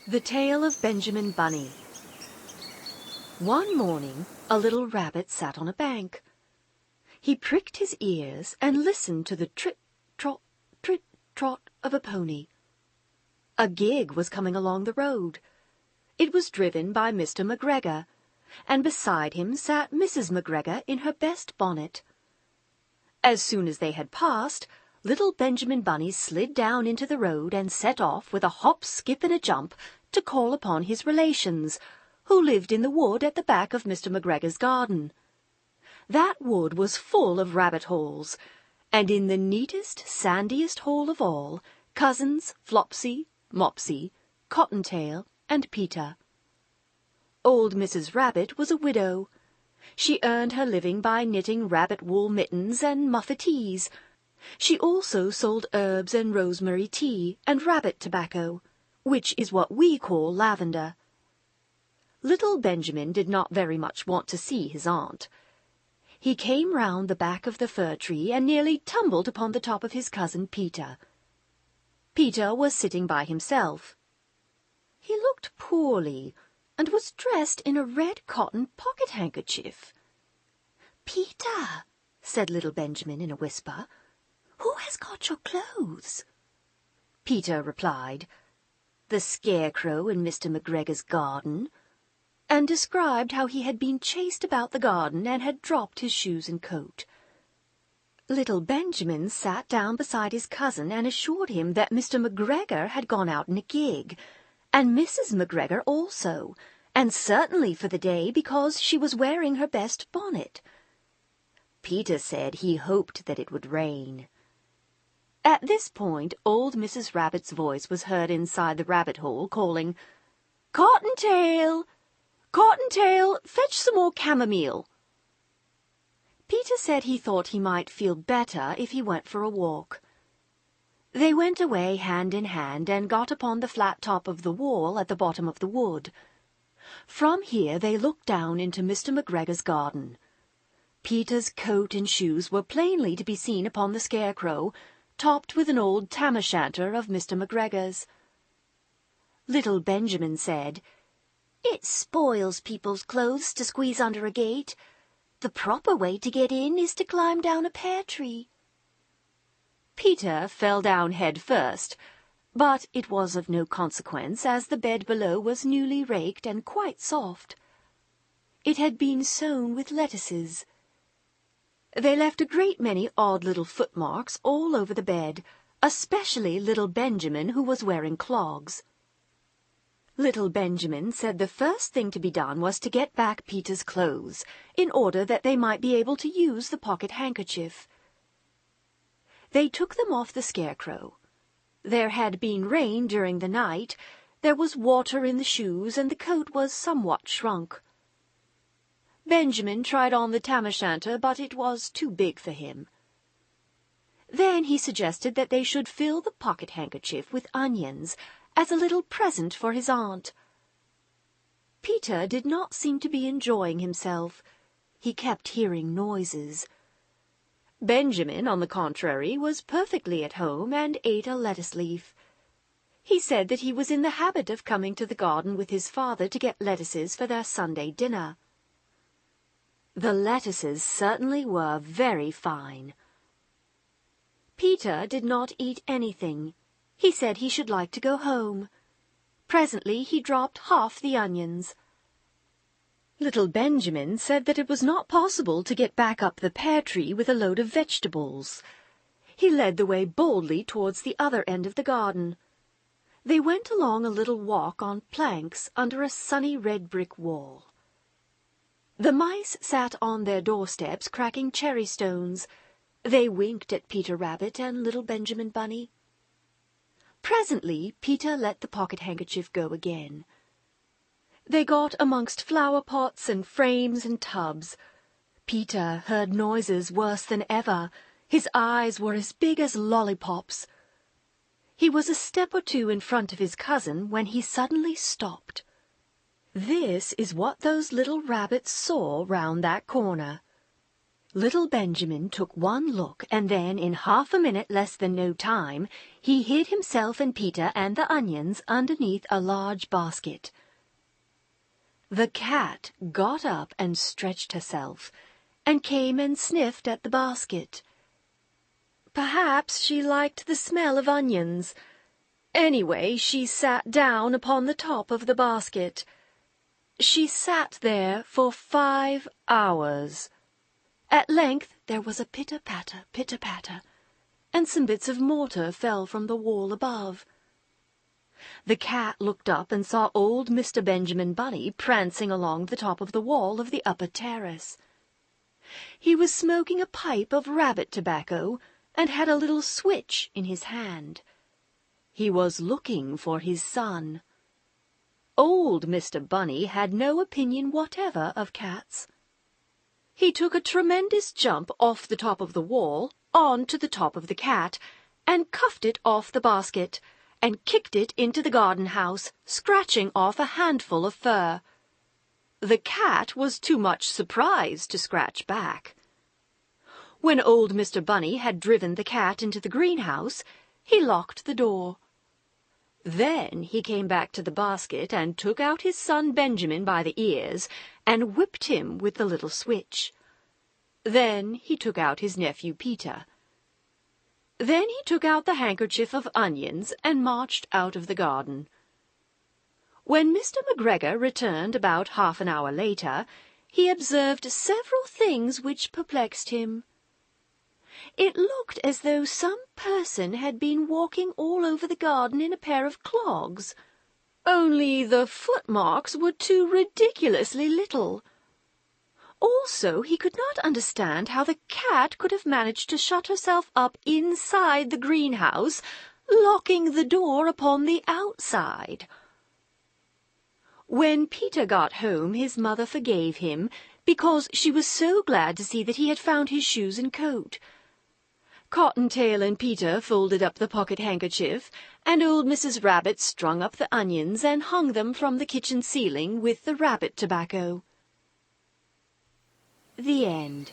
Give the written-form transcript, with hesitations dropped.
The Tale of Benjamin Bunny. One morning, a little rabbit sat on a bank. He pricked his ears and listened to the trit-trot of a pony. A gig was coming along the road. It was driven by Mr. McGregor, and beside him sat Mrs. McGregor in her best bonnet. As soon as they had passed, little Benjamin Bunny slid down into the road and set off with a hop, skip, and a jump to call upon his relations, who lived in the wood at the back of Mr. McGregor's garden. That wood was full of rabbit holes, and in the neatest, sandiest hole of all, cousins Flopsy, Mopsy, Cottontail, and Peter. Old Mrs. Rabbit was a widow. She earned her living by knitting rabbit wool mittens and muffetees. She also sold herbs and rosemary tea and rabbit tobacco, which is what we call lavender. Little Benjamin did not very much want to see his aunt. He came round the back of the fir tree and nearly tumbled upon the top of his cousin Peter. Peter was sitting by himself. He looked poorly, and was dressed in a red cotton pocket-handkerchief. "Peter," said little Benjamin in a whisper, "who has got your clothes?" Peter replied, "The Scarecrow in Mr. McGregor's garden," and described how he had been chased about the garden and had dropped his shoes and coat. Little Benjamin sat down beside his cousin and assured him that Mr. McGregor had gone out in a gig, and Mrs. McGregor also, and certainly for the day because she was wearing her best bonnet. Peter said he hoped that it would rain. At this point, old Mrs. Rabbit's voice was heard inside the rabbit hole, calling, "Cottontail! Cottontail, fetch some more chamomile." Peter said he thought he might feel better if he went for a walk. They went away hand in hand and got upon the flat top of the wall at the bottom of the wood. From here they looked down into Mr. McGregor's garden. Peter's coat and shoes were plainly to be seen upon the Scarecrow, topped with an old tam-o'-shanter of Mr. McGregor's. Little Benjamin said, "It spoils people's clothes to squeeze under a gate. The proper way to get in is to climb down a pear tree." Peter fell down head first, but it was of no consequence, as the bed below was newly raked and quite soft. It had been sown with lettuces. They left a great many odd little footmarks all over the bed, especially little Benjamin, who was wearing clogs. Little Benjamin said the first thing to be done was to get back Peter's clothes, in order that they might be able to use the pocket-handkerchief. They took them off the Scarecrow. There had been rain during the night, there was water in the shoes, and the coat was somewhat shrunk. Benjamin tried on the tam-o'-shanter, but it was too big for him. Then he suggested that they should fill the pocket-handkerchief with onions, as a little present for his aunt. Peter did not seem to be enjoying himself. He kept hearing noises. Benjamin, on the contrary, was perfectly at home and ate a lettuce leaf. He said that he was in the habit of coming to the garden with his father to get lettuces for their Sunday dinner. The lettuces certainly were very fine. Peter did not eat anything. He said he should like to go home. Presently he dropped half the onions. Little Benjamin said that it was not possible to get back up the pear tree with a load of vegetables. He led the way boldly towards the other end of the garden. They went along a little walk on planks under a sunny red brick wall. The mice sat on their doorsteps cracking cherry stones. They winked at Peter Rabbit and little Benjamin Bunny. Presently Peter let the pocket-handkerchief go again. They got amongst flower-pots and frames and tubs. Peter heard noises worse than ever. His eyes were as big as lollipops. He was a step or two in front of his cousin when he suddenly stopped. This is what those little rabbits saw round that corner. Little Benjamin took one look, and then, in half a minute less than no time, he hid himself and Peter and the onions underneath a large basket. The cat got up and stretched herself, and came and sniffed at the basket. Perhaps she liked the smell of onions. Anyway, she sat down upon the top of the basket. She sat there for 5 hours. At length there was a pitter-patter, pitter-patter, and some bits of mortar fell from the wall above. The cat looked up and saw old Mr. Benjamin Bunny prancing along the top of the wall of the upper terrace. He was smoking a pipe of rabbit tobacco and had a little switch in his hand. He was looking for his son. Old Mr. Bunny had no opinion whatever of cats. He took a tremendous jump off the top of the wall on to the top of the cat, and cuffed it off the basket, and kicked it into the garden house, scratching off a handful of fur. The cat was too much surprised to scratch back. When old Mr. Bunny had driven the cat into the greenhouse, he locked the door. Then he came back to the basket and took out his son Benjamin by the ears and whipped him with the little switch. Then he took out his nephew Peter. Then he took out the handkerchief of onions and marched out of the garden. When Mr. McGregor returned about half an hour later, he observed several things which perplexed him. It looked as though some person had been walking all over the garden in a pair of clogs, only the footmarks were too ridiculously little. Also, he could not understand how the cat could have managed to shut herself up inside the greenhouse, locking the door upon the outside. When Peter got home, his mother forgave him, because she was so glad to see that he had found his shoes and coat. Cottontail and Peter folded up the pocket-handkerchief, and old Mrs. Rabbit strung up the onions and hung them from the kitchen ceiling with the rabbit tobacco. The end.